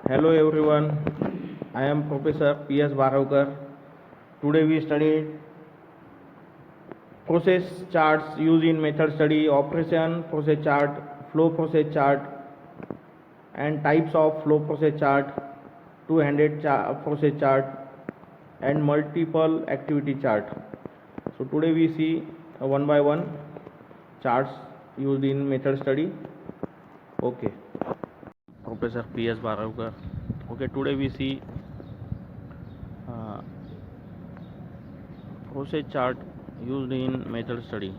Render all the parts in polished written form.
Hello everyone, I am Professor P.S. Baravkar. Today we studied process charts used in method study, operation process chart, flow process chart, and types of flow process chart, two-handed process chart, and multiple activity chart. So today we see one by one charts used in method study. Okay. Professor P.S. Baravkar. Okay, today we see uh, process chart used in method study.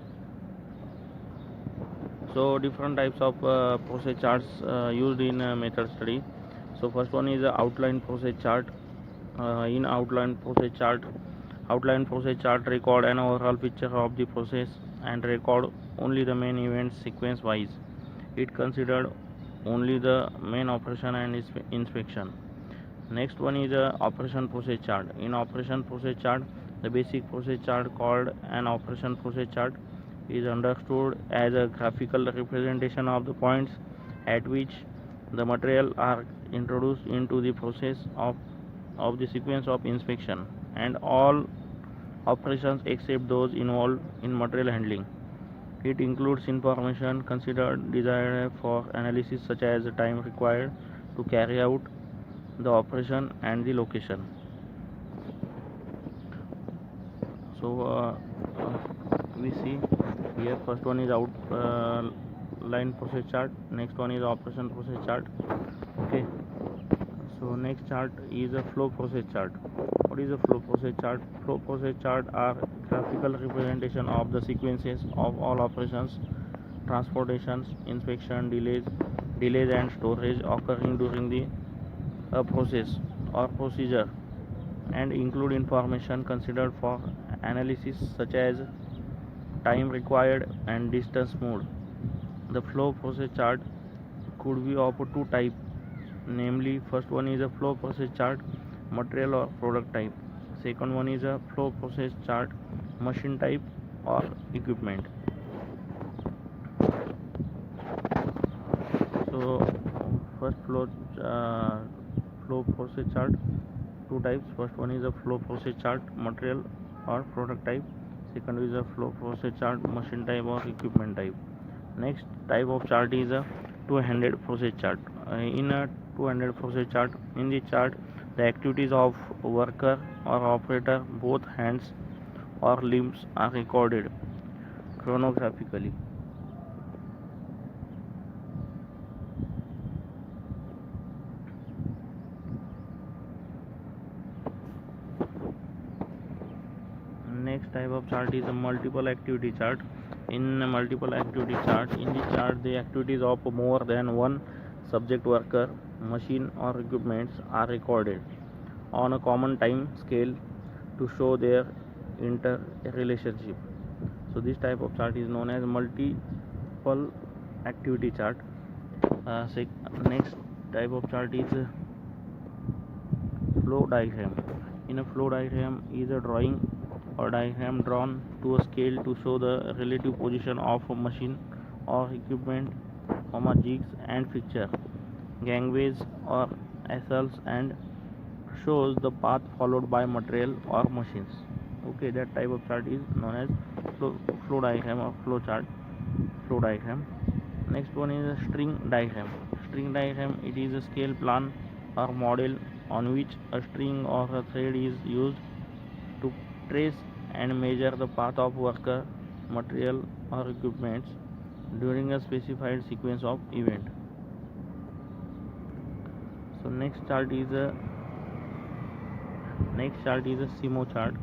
So different types of process charts used in method study. So first one is outline process chart. In outline process chart record an overall picture of the process and record only the main events sequence wise. It considered only the main operation and inspection. Next one is operation process chart. In operation process chart, the basic process chart called an operation process chart is understood as a graphical representation of the points at which the material are introduced into the process of the sequence of inspection and all operations except those involved in material handling. It includes information considered desired for analysis such as the time required to carry out the operation and the location. So we see here first one is outline process chart, next one is operation process chart. Okay, so next chart is a flow process chart. What is a flow process chart? Flow process chart are graphical representation of the sequences of all operations, transportations, inspection, delays and storage occurring during the process or procedure and include information considered for analysis such as time required and distance moved. The flow process chart could be of two types, namely first one is a flow process chart material or product type, second one is a flow process chart machine type or equipment. So first flow process chart, two types. First one is a flow process chart material or product type, second is a flow process chart machine type or equipment type. Next type of chart is a two-handed process chart. In a two-handed process chart, in the chart the activities of worker or operator, both hands or limbs, are recorded chronographically. Next type of chart is a multiple activity chart. In a multiple activity chart, in the chart the activities of more than one subject worker, machine or equipments are recorded on a common time scale to show their interrelationship. So this type of chart is known as multiple activity chart. Next type of chart is flow diagram. In a flow diagram is a drawing or diagram drawn to a scale to show the relative position of a machine or equipment, jigs and fixture, gangways or axles, and shows the path followed by material or machines. Okay, that type of chart is known as flow diagram or flow chart, flow diagram. Next one is a string diagram. String diagram, it is a scale plan or model on which a string or a thread is used to trace and measure the path of worker, material or equipments during a specified sequence of event. So next chart is a CMO chart.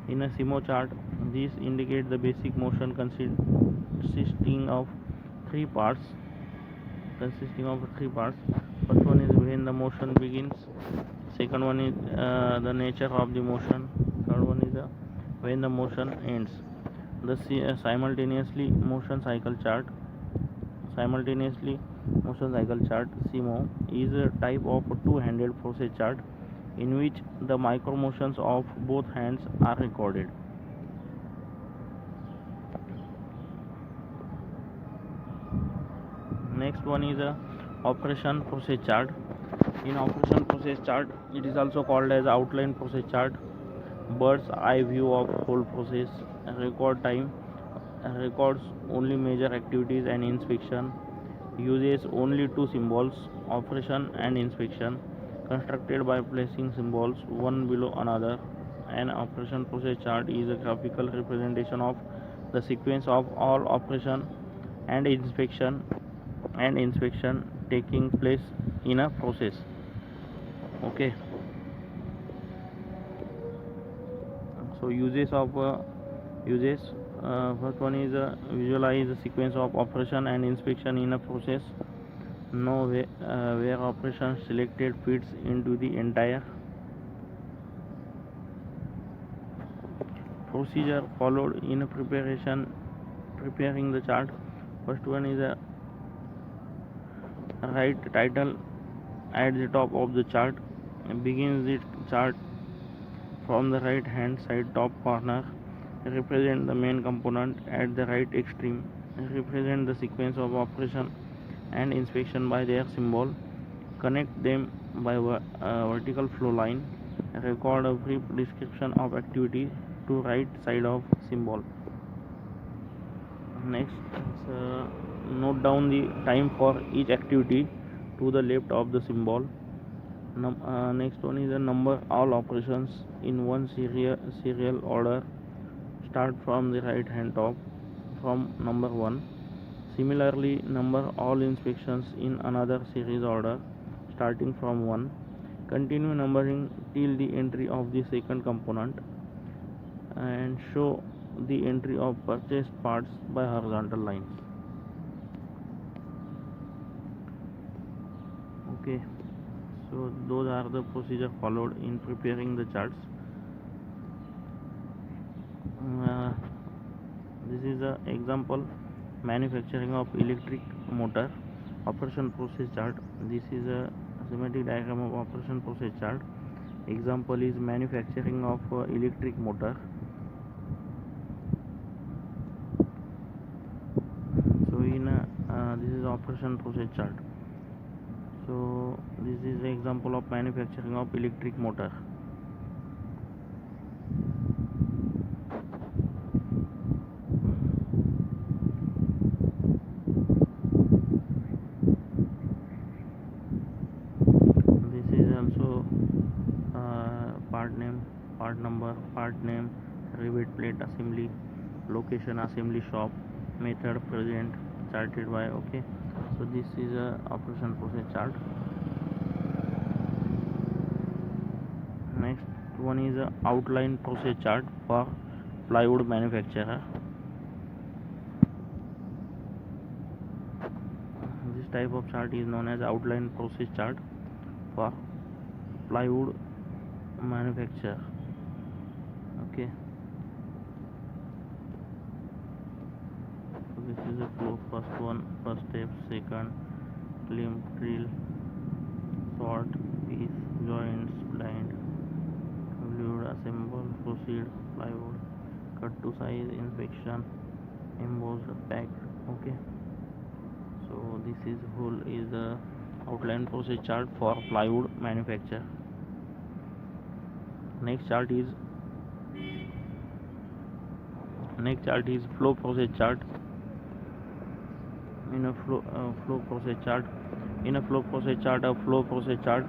In a CMO chart, this indicates the basic motion consisting of three parts. First one is when the motion begins, second one is the nature of the motion, third one is when the motion ends. The simultaneously motion cycle chart CMO is a type of two-handed process chart in which the micro motions of both hands are recorded. Next one is a operation process chart. In operation process chart, it is also called as outline process chart. Bird's eye view of whole process. Record time. Records only major activities and inspection. Uses only two symbols, operation and inspection, constructed by placing symbols one below another. An operation process chart is a graphical representation of the sequence of all operation and inspection taking place in a process. Okay. So uses first one is visualize the sequence of operation and inspection in a process. Know where operation selected fits into the entire procedure followed in preparing the chart. First one is a write title at the top of the chart. Begins the chart from the right hand side top corner. Represent the main component at the right extreme. Represent the sequence of operation and inspection by their symbol. Connect them by vertical flow line. Record a brief description of activity to right side of symbol. Next, note down the time for each activity to the left of the symbol. Next one is the number all operations in one serial order. Start from the right hand top from number 1. Similarly, number all inspections in another series order starting from 1. Continue numbering till the entry of the second component and show the entry of purchased parts by horizontal lines. Okay, so those are the procedure followed in preparing the charts. This is an example manufacturing of electric motor operation process chart. This is a schematic diagram of operation process chart. Example is manufacturing of electric motor. So in this is operation process chart. So this is an example of manufacturing of electric motor. This is also part name, part number, part name, rivet plate assembly, location assembly shop, method present, charted by. Okay, so this is a operation process chart. Next one is a outline process chart for plywood manufacturer. This type of chart is known as outline process chart for plywood manufacturer. Okay, so this is the flow. First one, first step, second, limb, drill, sort, piece, joints, blind, glued, assemble, proceed, plywood, cut to size, inspection, embossed, packed. Okay, so this is whole is the outline process chart for plywood manufacture. Next chart is flow process chart. In a flow process chart, a flow process chart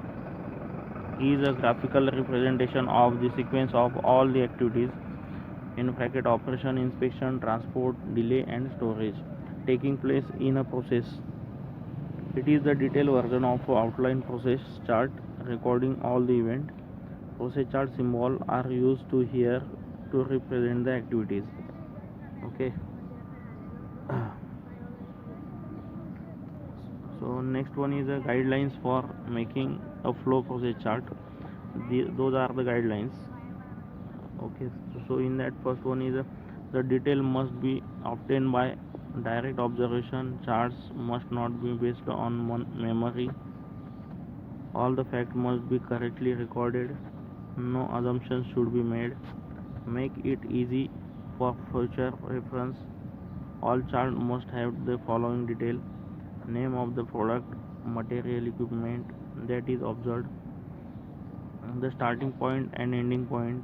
is a graphical representation of the sequence of all the activities in bracket operation, inspection, transport, delay and storage taking place in a process. It is the detailed version of outline process chart recording all the event. Process chart symbol are used to here to represent the activities. Okay. So next one is the guidelines for making a flow process chart. Those are the guidelines. Okay, so in that first one is the detail must be obtained by direct observation. Charts must not be based on memory. All the facts must be correctly recorded. No assumptions should be made. Make it easy for future reference. All charts must have the following detail: name of the product, material, equipment, that is observed, the starting point and ending point.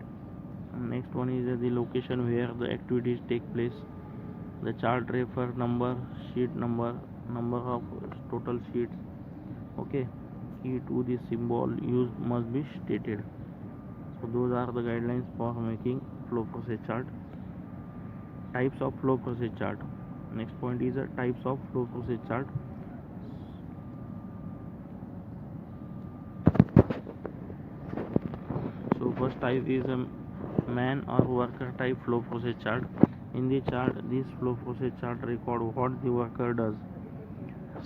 Next one is the location where the activities take place, the chart refer number, sheet number, number of total sheets. Okay, key to the symbol used must be stated. So those are the guidelines for making flow process chart. Types of flow process chart. Next point is the types of flow process chart. So first type is a man or worker type flow process chart. In the chart, this flow process chart record what the worker does.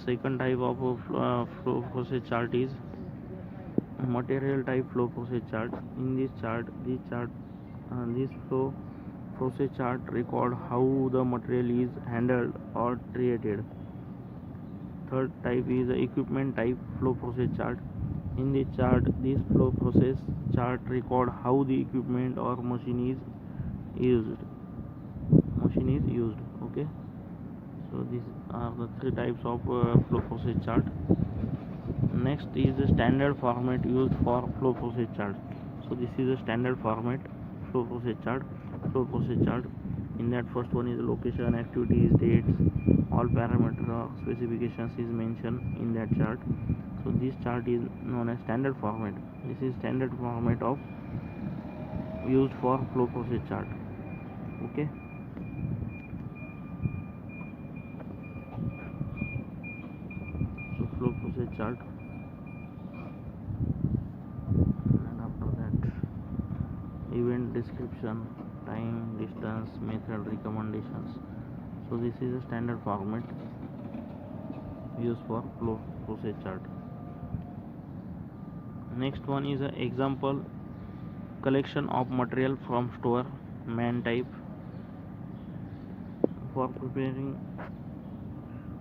Second type of flow process chart is material type flow process chart. In this flow process chart record how the material is handled or treated. Third type is the equipment type flow process chart. In the chart, this flow process chart record how the equipment or machine is used. Okay. So these are the three types of flow process chart. Next is the standard format used for flow process chart. So this is a standard format flow process chart. In that, first one is location, activities, dates, all parameter or specifications is mentioned in that chart. So this chart is known as standard format. This is standard format of used for flow process chart. Okay. So flow process chart, and after that event description, time, distance, method, recommendations. So this is a standard format used for flow process chart. Next one is an example collection of material from store, man type, for preparing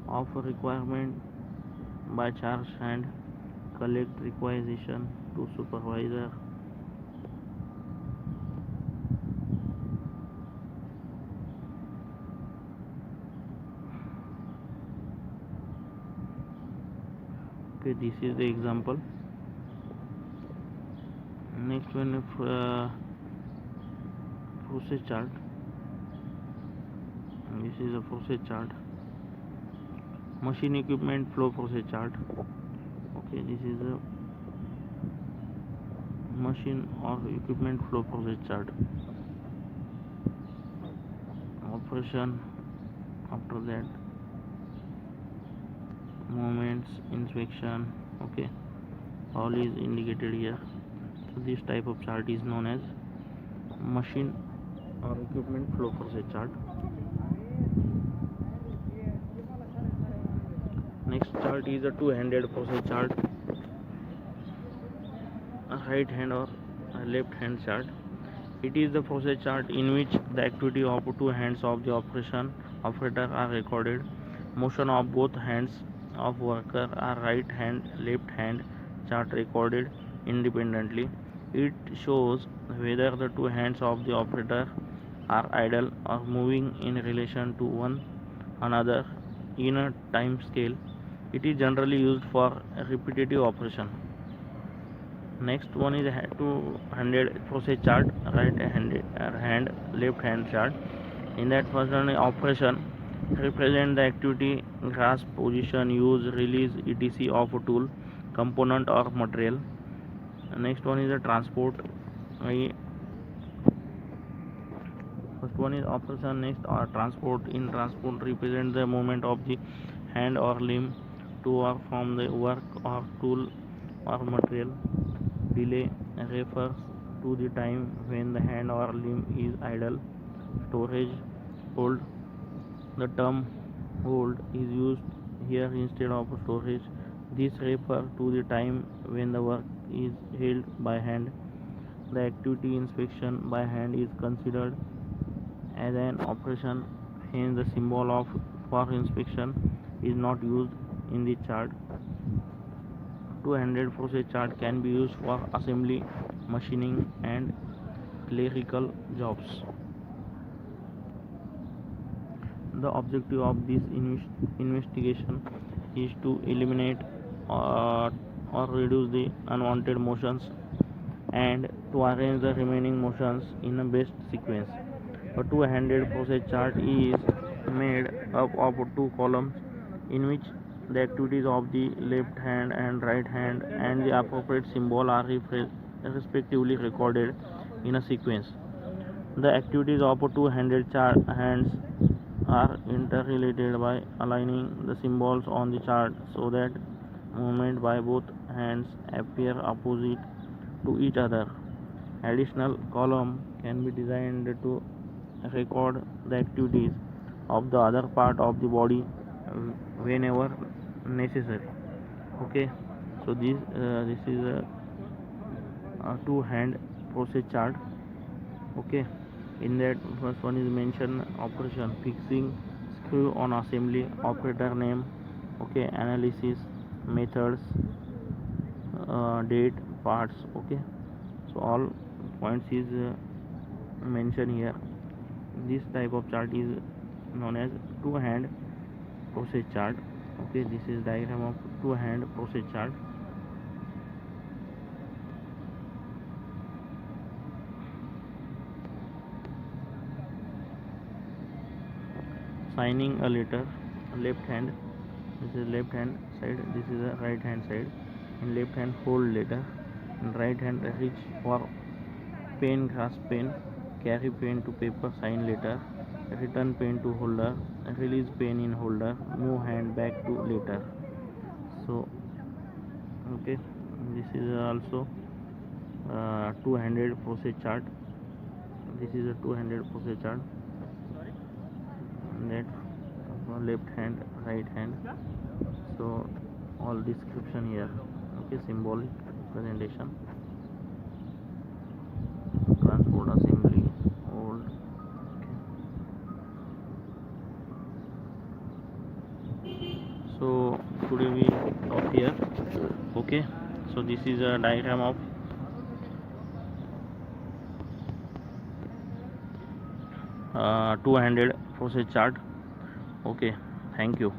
of a requirement by charge hand, collect requisition to supervisor. Okay, this is the example. Next one is process chart. This is a process chart. Machine equipment flow process chart. Okay, this is a machine or equipment flow process chart. Operation, after that movements, inspection. Okay, all is indicated here. So this type of chart is known as machine or equipment flow process chart. Next chart is a two-handed process chart, a right hand or a left hand chart. It is the process chart in which the activity of two hands of the operator are recorded. Motion of both hands of worker are right hand, left hand chart recorded independently. It shows whether the two hands of the operator are idle or moving in relation to one another in a time scale. It is generally used for repetitive operation. Next one is a two-handed process chart, right hand, left hand chart. In that first one, operation represent the activity, grasp, position, use, release, etc. of a tool, component or material. Next one is a transport. First one is operation, next or transport. In transport represent the movement of the hand or limb to or from the work or tool or material. Delay refers to the time when the hand or limb is idle. Storage, hold. The term hold is used here instead of storage. This refers to the time when the work is held by hand. The activity inspection by hand is considered as an operation, hence the symbol of for inspection is not used in the chart. Two-handed process chart can be used for assembly, machining and clerical jobs. The objective of this investigation is to eliminate or reduce the unwanted motions and to arrange the remaining motions in a best sequence. A two-handed process chart is made up of two columns in which the activities of the left hand and right hand and the appropriate symbol are respectively recorded in a sequence. The activities of two-handed hands are interrelated by aligning the symbols on the chart so that movement by both hands appear opposite to each other. Additional column can be designed to record the activities of the other part of the body whenever necessary. Okay, so this is a two hand process chart. Okay, in that first one is mention operation fixing screw on assembly, operator name. Okay, analysis, methods, date, parts. Okay, so all points is mentioned here. This type of chart is known as two hand process chart. Okay, this is diagram of two hand process chart. Signing a letter, left hand, this is left hand side, this is the right hand side. In left hand hold letter, in right hand reach for pen, grasp pen, carry pen to paper, sign letter, return pen to holder, release pen in holder, move hand back to letter. So okay, this is also two-handed process chart. This is a two-handed process chart. That left hand, right hand. So all description here. Okay, symbolic presentation. Transport assembly, hold. Okay. So today we stop here. Okay, so this is a diagram of two-handed process chart. Okay, thank you.